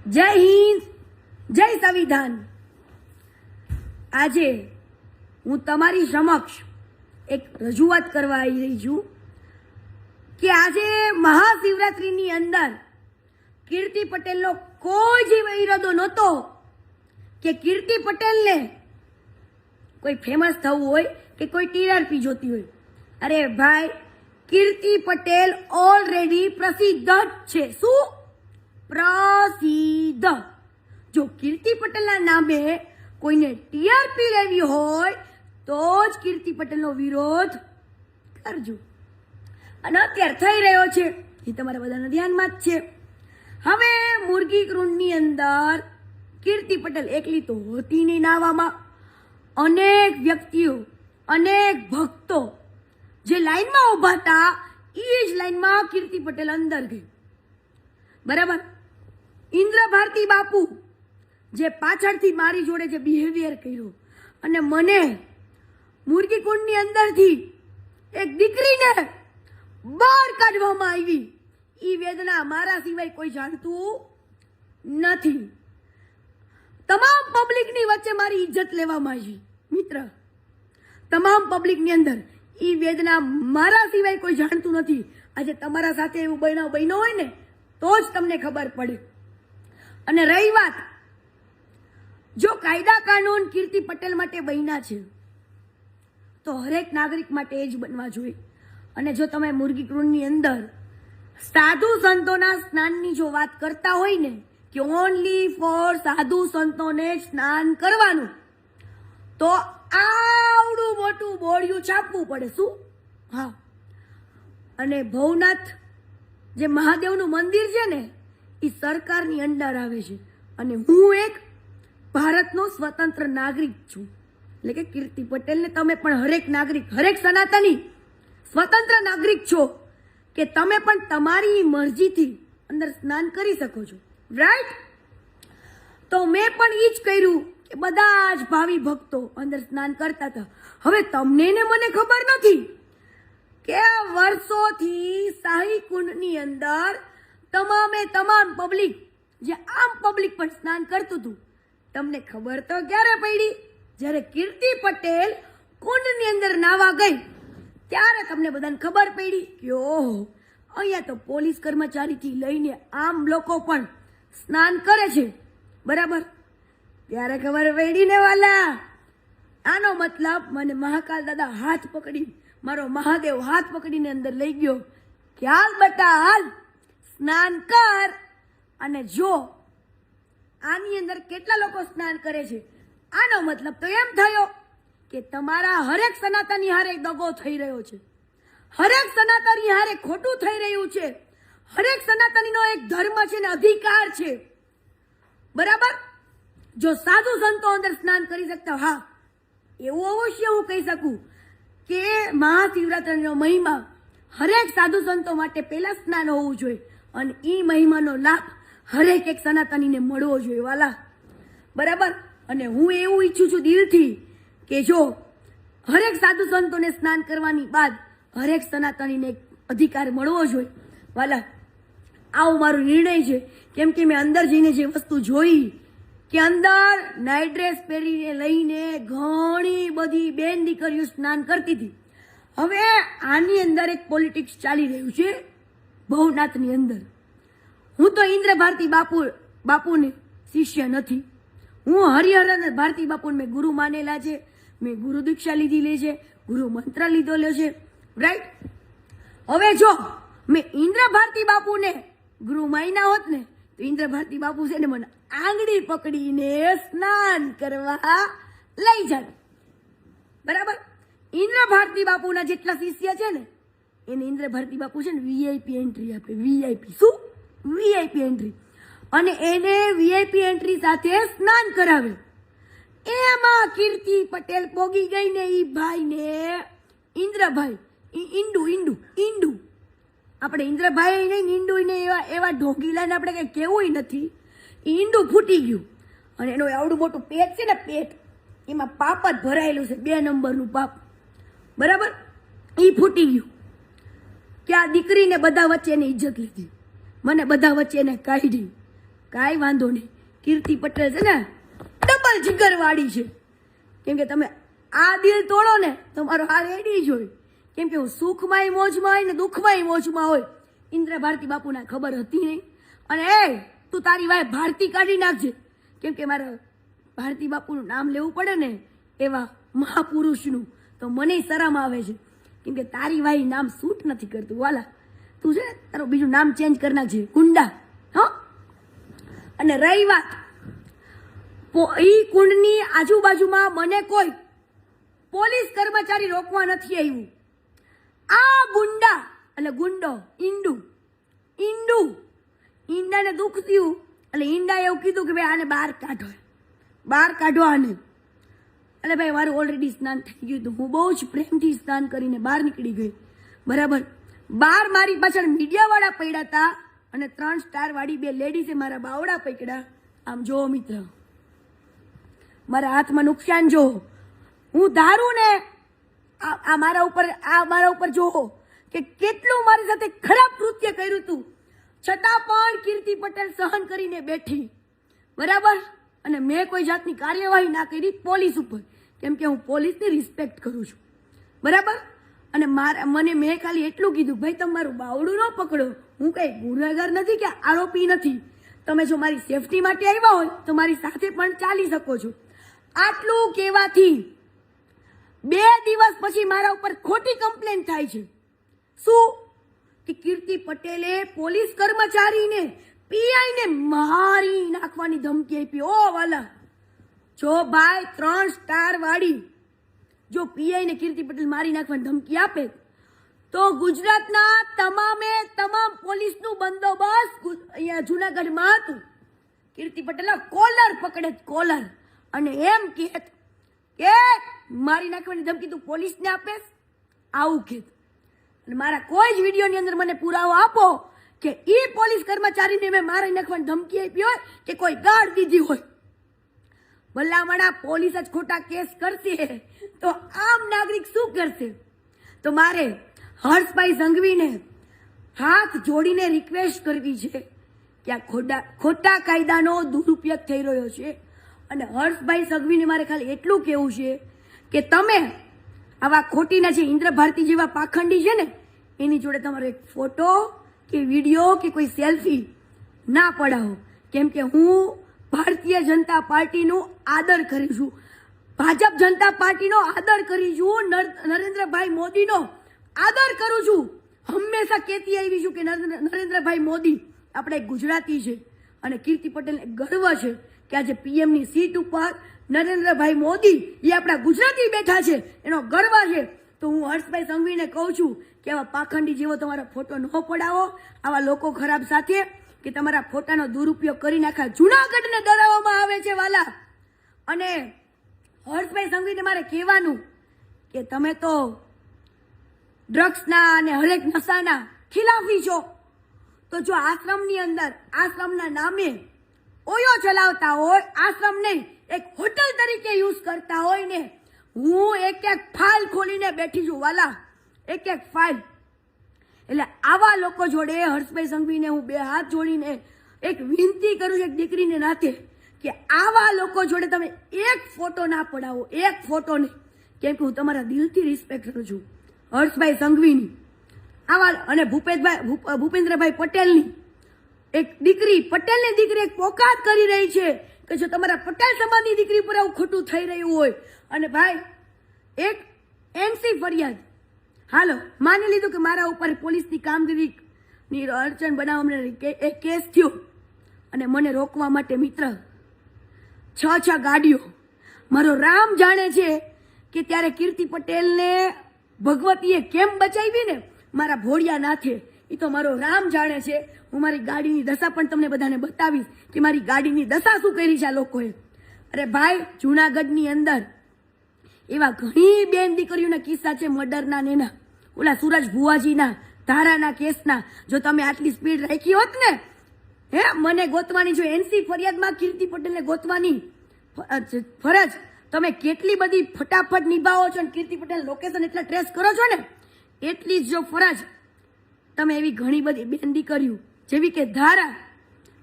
જય હિન્દ, જય સંવિધાન। આજે હું તમારી સમક્ષ એક રજૂઆત કરવા આવી રહી છું કે આજે મહાશિવરાત્રિની અંદર કીર્તિ પટેલનો કોઈ જ ઈરાદો નહોતો કે કીર્તિ પટેલને કોઈ ફેમસ થવું હોય કે કોઈ ટીઆરપી જોતી હોય। અરે ભાઈ, કીર્તિ પટેલ ઓલરેડી પ્રસિદ્ધ જ છે। શું પ્રસિદ્ધ? જો કીર્તિ પટેલના નામે કોઈને ટીઆરપી લેવી હોય તો જ કીર્તિ પટેલનો વિરોધ કરજો। અને અત્યારે થઈ રહ્યો છે એ તમારા બધાના ધ્યાનમાં જ છે। હવે મુરગી કુંડની અંદર કીર્તિ પટેલ એકલી તો હોતી નહીં નાવામાં, અનેક વ્યક્તિઓ, અનેક ભક્તો જે લાઈનમાં ઊભા હતા એ જ લાઈનમાં કીર્તિ પટેલ અંદર ગઈ, બરાબર। ઇન્દ્ર ભારતી બાપુ જે પાછળથી મારી જોડે જે બિહેવિયર કર્યો અને મને મુરગી કુંડની અંદરથી એક દીકરીને બહાર કાઢવામાં આવી, એ વેદના મારા સિવાય કોઈ જાણતું નથી। તમામ પબ્લિકની વચ્ચે મારી ઇજ્જત લેવામાં આવી મિત્ર, તમામ પબ્લિકની અંદર એ વેદના મારા સિવાય કોઈ જાણતું નથી। આજે તમારા સાથે એવું બનાવ બન્યો હોય ને તો જ તમને ખબર પડે। અને રહી વાત, જો કાયદા કાનૂન કીર્તિ પટેલ માટે બન્યા છે તો હરેક નાગરિક માટે એ જ બનવા જોઈએ। અને જો તમે મુરગી કુંડની અંદર સાધુ સંતોના સ્નાનની જો વાત કરતા હોય ને કે ઓનલી ફોર સાધુ સંતોને સ્નાન કરવાનું, તો આવડું મોટું બોર્ડિયું છાપવું પડે। શું? હા। અને ભવનાથ જે મહાદેવનું મંદિર છે ને એ સરકારની અંડર આવે છે અને હું એક ભારતનો સ્વતંત્ર નાગરિક છું। એટલે કે કીર્તિ પટેલને તમે પણ હરેક નાગરિક, હરેક સનાતની સ્વતંત્ર નાગરિક છો કે તમે પણ તમારી મરજીથી અંદર સ્નાન કરી શકો છો, રાઈટ? તો મેં પણ એ જ કર્યું કે બધા જ ભાવિ ભક્તો અંદર સ્નાન કરતા હતા। હવે તમને ને મને ખબર નથી કે વર્ષોથી શાહી કુંડની અંદર તમામે તમામ પબ્લિક જે આમ પબ્લિક પણ સ્નાન કરતું હતું। તમને ખબર તો ક્યારે પડી? જ્યારે કીર્તિ પટેલ કુંડની અંદર નાવા ગઈ ત્યારે તમને બધાને ખબર પડી કે ઓહો, અહીંયા તો પોલીસ કર્મચારીથી લઈને આમ લોકો પણ સ્નાન કરે છે, બરાબર? ત્યારે ખબર પડી ને વાલા, આનો મતલબ મને મહાકાલ દાદા હાથ પકડી, મારો મહાદેવ હાથ પકડીને અંદર લઈ ગયો કે હાલ બેટા હાલ, સ્નાન કર। અને જો આની અંદર કેટલા લોકો સ્નાન કરે છે, આનો મતલબ તો એમ થયો કે તમારા હરેક સનાતની હારે દગો થઈ રહ્યો છે, હરેક સનાતની હારે ખોટું થઈ રહ્યું છે। હરેક સનાતનીનો એક ધર્મ છે ને અધિકાર છે, બરાબર? જો સાધુ સંતો અંદર સ્નાન કરી શકતા, હા એવું અવશ્ય હું કહી શકું કે મહાશિવરાત્રિનો મહિમા હરેક સાધુ સંતો માટે પહેલા સ્નાન હોવું જોઈએ અને એ મહિમાનો લાભ હરેક એક સનાતનીને મળવો જોઈએ વાલા, બરાબર? અને હું એવું ઈચ્છું છું દિલથી કે જો હરેક સાધુ સંતોને સ્નાન કરવાની બાદ હરેક સનાતનીને અધિકાર મળવો જોઈએ વાલા। આવો મારો નિર્ણય છે, કેમ કે મેં અંદર જઈને જે વસ્તુ જોઈ કે અંદર નાઇટ ડ્રેસ પહેરીને લઈને ઘણી બધી બેન દીકરીઓ સ્નાન કરતી હતી। હવે આની અંદર એક પોલિટિક્સ ચાલી રહ્યું છે ભવનાથની અંદર। હું તો ઇન્દ્ર ભારતી બાપુને શિષ્ય નથી, હું હરિહરન ભારતી બાપુને મેં ગુરુ માનેલા છે, મેં ગુરુ દીક્ષા લીધેલી છે, ગુરુ મંત્ર લીધેલો છે, રાઈટ? હવે જો મેં ઇન્દ્ર ભારતી બાપુને ગુરુ માન્યા હોત ને તો ઇન્દ્ર ભારતી બાપુ છે ને મને આંગળી પકડીને સ્નાન કરવા લઈ જાય, બરાબર? ઇન્દ્ર ભારતી બાપુના જેટલા શિષ્ય છે ને એને ઇન્દ્ર ભારતી બાપુ છે ને વીઆઈપી એન્ટ્રી આપે, વીઆઈપી। શું? VIP entry. અને એને વીઆઈપી એન્ટ્રી સાથે સ્નાન કરાવે। એમાં કીર્તિ પટેલ પોગી ગઈ ને ઈ ભાઈને ઇન્દ્રભાઈ, ઈંડુ આપણે ઇન્દ્રભાઈ નહીં, ઈંડુ ને એવા ઢોંગીલાને આપણે કઈ કેવું નથી, ઈંડુ ફૂટી ગયું અને એનું આવડું મોટું પેટ છે ને, પેટ એમાં પાપ જ ભરાયેલું છે, 2 નંબરનું પાપ, બરાબર? એ ફૂટી ગયું કે આ દીકરીને બધા વચ્ચે એની ઇજ્જત લીધી, મને બધા વચ્ચે એને કાઢી। કાંઈ વાંધો નહીં, કીર્તિ પટેલ છે ને ડબલ જીગરવાળી છે. કેમ કે તમે આ દિલ તોડો ને તમારો આ રેડી જ હોય. કેમ કે હું સુખમાંય મોજમાં હોય ને દુઃખમાંય મોજમાં હોય. ઇન્દ્ર ભારતી બાપુના ખબર હતી નહીં. અને એ તું તારી વાય ભારતી કાઢી નાખજે. કેમ કે મારે ભારતી બાપુનું નામ લેવું પડે ને એવા મહાપુરુષનું, તો મને શરમ આવે છે. કેમ કે તારી વાય નામ સૂટ નથી કરતું વાલા. તું છે ને તારું બીજું નામ ચેન્જ કરી નાખજે, ગુંડા. હા, અને રહી વાત ઈ કુંડની આજુબાજુમાં મને કોઈ પોલીસ કર્મચારી રોકવા નથી આવ્યું. આ ગુંડા એટલે ગુંડો ઈંડાને દુઃખ થયું એટલે ઈંડાએ એવું કીધું કે ભાઈ આને બહાર કાઢો આને. એટલે ભાઈ મારું ઓલરેડી સ્નાન થઈ ગયું હતું. હું બહુ જ પ્રેમથી સ્નાન કરીને બહાર નીકળી ગઈ. બરાબર, બહાર મારી પાછળ મીડિયાવાળા પડ્યા હતા અને 3 સ્ટાર વાળી 2 લેડીઝે મારા બાવડા પકડ્યા. આમ જો મિત્ર, મારા હાથમાં નુકસાન જો. હું ધારું ને આ મારા ઉપર જોવો કે કેટલું મારી સાથે ખરાબ કૃત્ય કર્યું હતું, છતાં પણ કીર્તિ પટેલ સહન કરીને બેઠી. બરાબર, અને મેં કોઈ જાતની કાર્યવાહી ના કરી પોલીસ ઉપર. કેમ કે હું પોલીસની રિસ્પેક્ટ કરું છું. બરાબર, અને મેં ખાલી એટલું કીધું, ભાઈ તમે મારું બાવડું ન પકડો, હું કઈ ગુનેગાર નથી કે આરોપી નથી. તમે જો મારી સેફટી માટે આવ્યા હોય તો મારી સાથે પણ ચાલી શકો છો. આટલું કહેવાથી 2 દિવસ પછી મારા ઉપર ખોટી કમ્પ્લેન થાય છે. શું કે કીર્તિ પટેલે પોલીસ કર્મચારીને પીઆઈને મારી નાખવાની ધમકી આપી. ઓ વાલા, જો ભાઈ 3 સ્ટાર વાળી જો પીઆઈને કીર્તિ પટેલ મારી નાખવાની ધમકી આપે તો ગુજરાતના તમામ પોલીસનું બંદોબસ્ત અહીંયા જુનાગઢમાં હતું. કીર્તિ પટેલના કોલર પકડે, કોલર, અને એમ કહેત કે મારી નાખવાની ધમકી તું પોલીસને આપેસ, આવું કહેત. અને મારા કોઈ જ વિડીયોની અંદર મને પુરાવો આપો કે ઈ પોલીસ કર્મચારીને મેં મારી નાખવાની ધમકી આપી હોય કે કોઈ ગાળ દીધી હોય. ભલામણા પોલીસ જ ખોટા કેસ કરશે તો આમ નાગરિક શું કરશે? તો મારે હર્ષભાઈ સંઘવીને હાથ જોડીને રિક્વેસ્ટ કરવી છે કે આ ખોટા કાયદાનો દુરુપયોગ થઈ રહ્યો છે. અને હર્ષભાઈ સંઘવીને મારે ખાલી એટલું કહેવું છે કે તમે આવા ખોટીના જે ઇન્દ્ર ભારતી જેવા પાખંડી છે ને એની જોડે તમારો એક ફોટો કે વિડીયો કે કોઈ સેલ્ફી ના પડાવો. કેમ કે હું ભારતીય જનતા પાર્ટીનું આદર કરું છું, ભાજપ જનતા પાર્ટીનો આદર કરું છું, નરેન્દ્રભાઈ મોદીનો આદર કરું છું. હંમેશા કહેતી આવી છું કે નરેન્દ્રભાઈ મોદી આપણે ગુજરાતી છે અને કીર્તિ પટેલને ગર્વ છે કે આજે પીએમની સીટ ઉપર નરેન્દ્રભાઈ મોદી એ આપણા ગુજરાતી બેઠા છે, એનો ગર્વ છે. તો હું હર્ષભાઈ સંઘવીને કહું છું કે આવા પાખંડી જેવો તમારા ફોટો ન પડાવો, આવા લોકો ખરાબ સાથે કે તમારા ફોટાનો દુરુપયોગ કરી નાખા જુનાગઢને ડરાવવામાં આવે છે વાલા. અને હર્ષભાઈ સંઘવીને મારે કહેવાનું કે તમે તો ડ્રગ્સના અને હરેક નશાના ખિલાફી છો. તો જો આશ્રમની અંદર આશ્રમના નામે ઓયો ચલાવતા હોય, આશ્રમ નહીં એક હોટલ તરીકે યુઝ કરતા હોય ને, હું એક ફાઇલ ખોલીને બેઠી છું વાલા, એક ફાઇલ. એટલે આવા લોકો જોડે હર્ષભાઈ સંઘવીને હું 2 હાથ જોડીને એક વિનંતી કરું છું એક દીકરીને નાતે કે આવા લોકો જોડે તમે એક ફોટો ના પડાવો, એક ફોટો નહીં. કેમ કે હું તમારા દિલથી રિસ્પેક્ટ કરું છું હર્ષભાઈ સંઘવીની. આવા અને ભૂપેન્દ્રભાઈ પટેલની એક દીકરી, પટેલની દીકરી એક પોકાત કરી રહી છે કે જો તમારા પટેલ સમાજની દીકરી પર આવું ખોટું થઈ રહ્યું હોય અને ભાઈ એક એનસી ફરિયાદ, હાલો માની લીધું કે મારા ઉપર પોલીસની કામગીરીની અડચણ બનાવવા એક કેસ થયો અને મને રોકવા માટે મિત્ર 6 ગાડીઓ. મારો રામ જાણે છે કે ત્યારે કીર્તિ પટેલને ભગવતીએ કેમ બચાવી ને મારા ભોળિયા નાથે, એ તો મારો રામ જાણે છે. હું મારી ગાડીની દશા પણ તમને બધાને બતાવીશ કે મારી ગાડીની દશા શું કરી છે આ લોકોએ. અરે ભાઈ, જુનાગઢની અંદર એવા ઘણી બેન દીકરીઓના કિસ્સા છે મર્ડરના ને એના, ઓલા સુરજ ભુવાજીના ધારાના કેસના. જો તમે આટલી સ્પીડ રાખી હોત ને, મને ગોતવાની, જો એનસી ફરિયાદમાં કીર્તિ પટેલને ગોતવાની ફરજ તમે કેટલી બધી ફટાફટ નિભાવો છો અને કીર્તિ પટેલ લોકેશન એટલા ટ્રેસ કરો છો ને, એટલી જ જો ફરજ તમે એવી ઘણી બધી બેન દીકરીઓ જેવી કે ધારા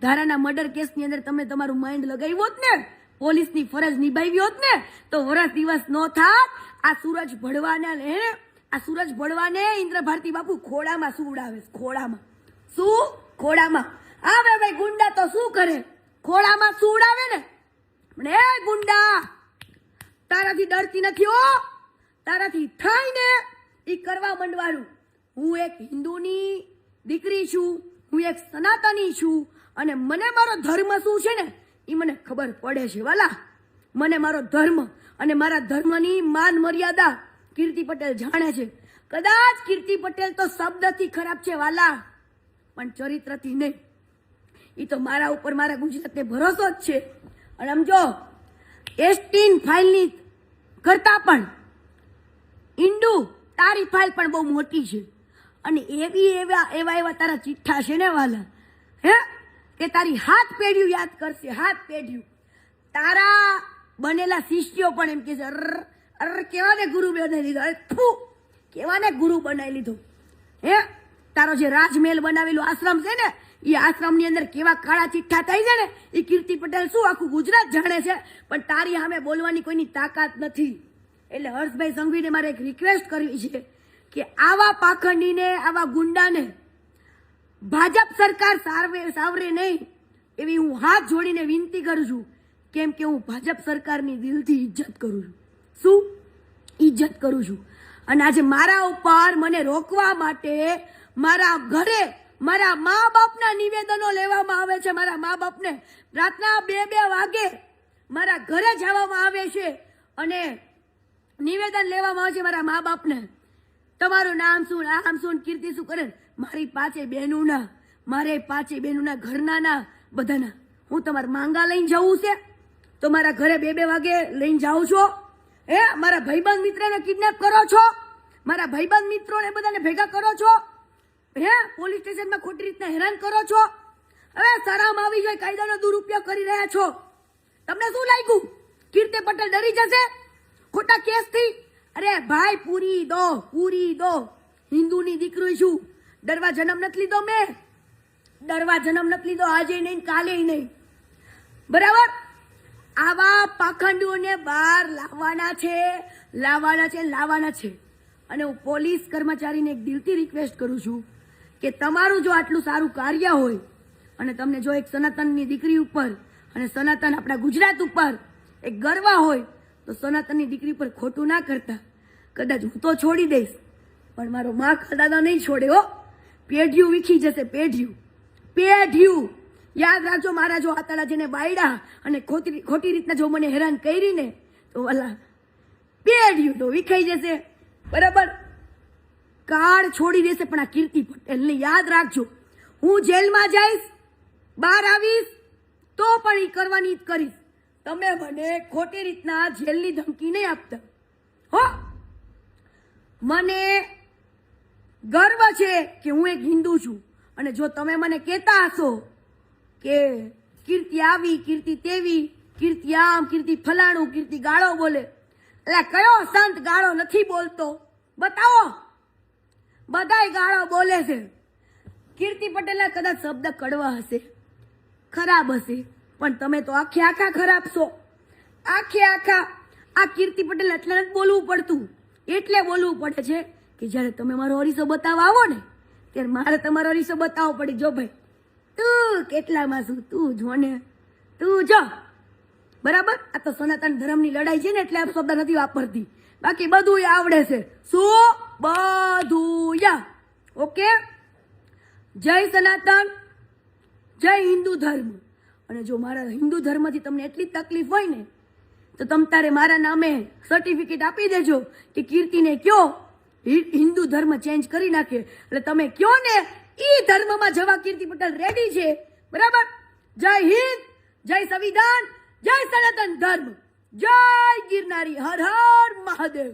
ધારાના મર્ડર કેસની અંદર તમે તમારું માઇન્ડ લગાવ્યું હોત ને, પોલીસની ફરજ નિભાવી હોત ને, તો વરસ દિવસ નો થાત. આ સૂરજ ભળવાને ઇન્દ્ર ભારતી બાપુ ખોડામાં સુવડાવે. ખોડામાં આવે ભાઈ. ગુંડા તો શું કરે? ખોડામાં સુવડાવે ને. પણ એ ગુંડા, તારાથી ડરતી નથી હો. તારાથી થાય ને ઈ કરવા માંડવાનું. હું એક હિન્દુની દીકરી છું, હું એક સનાતની છું, અને મને મારો ધર્મ શું છે ને એ મને ખબર પડે છે વાલા. મને મારો ધર્મ અને મારા ધર્મની માન મર્યાદા કીર્તિ પટેલ જાણે છે. કદાચ કીર્તિ પટેલ તો શબ્દથી ખરાબ છે વાલા, પણ ચરિત્રથી નહીં. એ તો મારા ઉપર, મારા ગુજરાતને ભરોસો જ છે. અને આમ જો એસટીન ફાઇલની કરતા પણ ઇન્ડુ તારી ફાઇલ પણ બહુ મોટી છે. અને એવા તારા ચિઠ્ઠા છે ને વાલા, હે, કે તારી હાથ પેઢીઓ યાદ કરશે. હાથ પેઢીઓ તારા બનેલા શિષ્યો પણ એમ કે છે, કેવાને ગુરુ બનાવી લીધો. કેવાને ગુરુ બનાવી લીધો. હે, તારો જે રાજમહેલ બનાવેલો આશ્રમ છે ને, એ આશ્રમની અંદર કેવા કાળા ચિઠ્ઠા થાય છે ને, એ કીર્તિ પટેલ શું આખું ગુજરાત જાણે છે. પણ તારી સામે બોલવાની કોઈની તાકાત નથી. એટલે હર્ષભાઈ સંઘવીને મારે એક રિક્વેસ્ટ કરવી છે કે આવા પાખંડીને, આવા ગુંડાને ભાજપ સરકાર સાવરે નહીં એવી હું હાથ જોડીને વિનંતી કરું છું. કેમ કે હું ભાજપ સરકારની દિલથી ઇજ્જત કરું છું. શું ઇજ્જત કરું છું? અને આજે મારા ઉપર મને રોકવા માટે મારા ઘરે મારા મા બાપના નિવેદનો લેવામાં આવે છે. મારા મા બાપને રાતના 2 વાગે મારા ઘરે જવામાં આવે છે અને નિવેદન લેવામાં આવે છે મારા મા બાપને. તમારું નામ શું, આમ શું, કીર્તિ શું કરે? મારી 5 બહેનોના, મારે 5 બહેનોના ઘરના ના બધાના હું તમારા માંગા લઈને જવું છે તો મારા ઘરે 2 વાગે લઈને જાઉં છો. હે, મારા ભાઈબંધ મિત્રને કિડનેપ કરો છો, મારા ભાઈબંધ મિત્રોને બધાને ભેગા કરો છો. હે, પોલીસ સ્ટેશનમાં ખોટી રીતના હેરાન કરો છો. હવે શરમ આવી જોઈએ, કાયદાનો દુરુપયોગ કરી રહ્યા છો. તમને શું લાગ્યું કીર્તિ પટેલ ડરી જશે ખોટા કેસથી? અરે ભાઈ, પૂરી દો. હિન્દુની દીકરી છું, ડરવા જન્મ નથી લીધો મેં. ડરવા જન્મ નથી લીધો, આજે નહીં કાલે નહીં. બરાબર? આવા પાખંડીઓને બહાર લાવવાના છે. અને હું પોલીસ કર્મચારીને એક દિલથી રિક્વેસ્ટ કરું છું કે તમારું જો આટલું સારું કાર્ય હોય અને તમને જો એક સનાતનની દીકરી ઉપર અને સનાતન આપણા ગુજરાત ઉપર એક ગર્વ હોય તો સનાતનની દીકરી ઉપર ખોટું ના કરતા. કદાચ હું તો છોડી દઈશ પણ મારો મા દાદા નહીં છોડે હો. પેઢીઓ વીખી જશે, પેઢીઓ. યાદ રાખજો, મારા જો આતાળા જેને બાયડા અને ખોટી રીતના જો મને હેરાન કરી ને તો વાલા પેઢીઓ તો વિખાઈ જશે. બરાબર? કાળ છોડી દેશે. પણ આ કીર્તિ પટેલને યાદ રાખજો, હું જેલમાં જઈશ, બહાર આવીશ તો પણ એ કરવાની જ કરીશ. તમે મને ખોટી રીતના જેલની ધમકી નહીં આપતા હો. મને ગર્વ છે કે હું એક હિન્દુ છું. અને જો તમે મને કહેતા હશો કે કીર્તિ આવી, કીર્તિ તેવી, કીર્તિ આમ, કીર્તિ ફલાણું, કીર્તિ ગાળો બોલે, એટલે કયો સંત ગાળો નથી બોલતો? બતાવો. બધાય ગાળો બોલે છે. કીર્તિ પટેલના કદાચ શબ્દ કડવા હશે, ખરાબ હશે, પણ તમે તો આખા ખરાબ છો. આ કીર્તિ પટેલ એટલે નથી બોલવું પડતું. એટલે બોલવું પડે છે કે જ્યારે તમે મારો અરીસો બતાવવા આવો ને ત્યારે મારે તમારો અરીસો બતાવવો પડે. જો ભાઈ, તું કેટલામાં છું, તું જો ને, તું જો. બરાબર? આ તો સનાતન ધર્મની લડાઈ છે ને એટલે આ શબ્દ નથી વાપરતી. બાકી બધું આવડે છે. શું? બધું. ઓકે? જય સનાતન, જય હિન્દુ ધર્મ. અને જો મારા હિન્દુ ધર્મથી તમને એટલી તકલીફ હોય ને તો તમ તારે મારા નામે સર્ટિફિકેટ આપી દેજો કે કીર્તિને કયો હિન્દુ ધર્મ ચેન્જ કરી નાખે. એટલે તમે કયો ને એ ધર્મમાં જવા કીર્તિ પટેલ રેડી છે. બરાબર? જય હિન્દ, જય સંવિધાન, જય સનાતન ધર્મ, જય ગિરનારી. હર હર મહાદેવ.